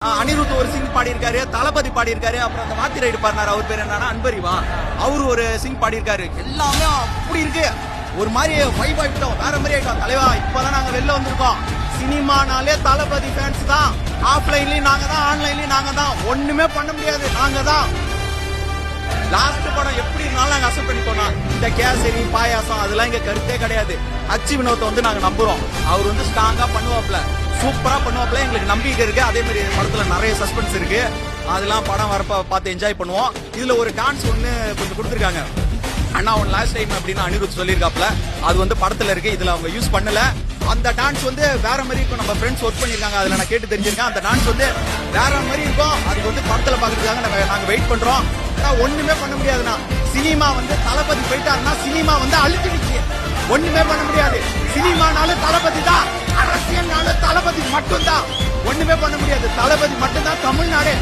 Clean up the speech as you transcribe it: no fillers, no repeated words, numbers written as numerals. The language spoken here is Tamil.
அனிருத் ஒரு சிங் பாடி இருக்காரு, தளபதி பாடி இருக்காரு, அப்புறம் அந்த மாத்திரை எடுப்பாரு அவர் பேர் என்னன்னா அன்பரிவா, அவரு ஒரு சிங் பாடி இருக்காரு. எல்லாமே அப்படி இருக்கு, ஒரு மாதிரி வைப் ஆயிட்டோம், வேற மாதிரி ஆயிட்டோம். தலைவா இப்பதான் நாங்க வெளில வந்திருக்கோம். சினிமானாலே தளபதி ஃபேன்ஸ் தான். ஆஃப்லைன்லயும் நாங்க தான், ஆன்லைன்லயும் நாங்க தான். ஒண்ணுமே பண்ண முடியாது, நாங்க தான். லாஸ்ட் படம் எப்படி இருந்தாலும் நாங்க அக்செப்ட் பண்ணிக்கோனா. இந்த கேசரி பாயாசம் அதெல்லாம் இங்க கருத்தே கிடையாது. அச்சி வினோத்தை வந்து நாங்க நம்புறோம். அவர் வந்து ஸ்ட்ராங்கா பண்ணுவாப்ல, சூப்பரா பண்ணுவாப்ல, எங்களுக்கு நம்பிக்கை இருக்கு. அதே மாதிரி படத்துல நிறைய சஸ்பென்ஸ் இருக்கு. அதெல்லாம் படம் வரப்ப பார்த்து என்ஜாய் பண்ணுவோம். இதுல ஒரு டான்ஸ் ஒண்ணு கொஞ்சம் கொடுத்துருக்காங்க. அண்ணா ஒன் லாஸ்ட் டைம் அப்படின்னு அனிருத் சொல்லியிருக்காப்ல, அது வந்து படத்துல இருக்கு. இதுல அவங்க யூஸ் பண்ணல. அந்த டான்ஸ் வந்து வேற மாதிரி இருக்கும். நம்ம ஃப்ரெண்ட்ஸ் ஒர்க் பண்ணிருக்காங்க, அதுல நான் கேட்டு தெரிஞ்சிருக்கேன். அந்த டான்ஸ் வந்து வேற மாதிரி இருக்கும். அதுக்கு வந்து படத்துல பாக்குறதுக்காக நாங்க வெயிட் பண்றோம். ஒண்ணுமே பண்ண முடியாதுண்ணா. சினிமா வந்து தளபதி போயிட்டாருன்னா சினிமா வந்து அழுத்திடுச்சு. ஒண்ணுமே பண்ண முடியாது. சினிமானாலும் தளபதி தான், அரசியல்னாலும் தளபதி மட்டும்தான். ஒண்ணுமே பண்ண முடியாது. தளபதி மட்டும்தான் தமிழ்நாடு.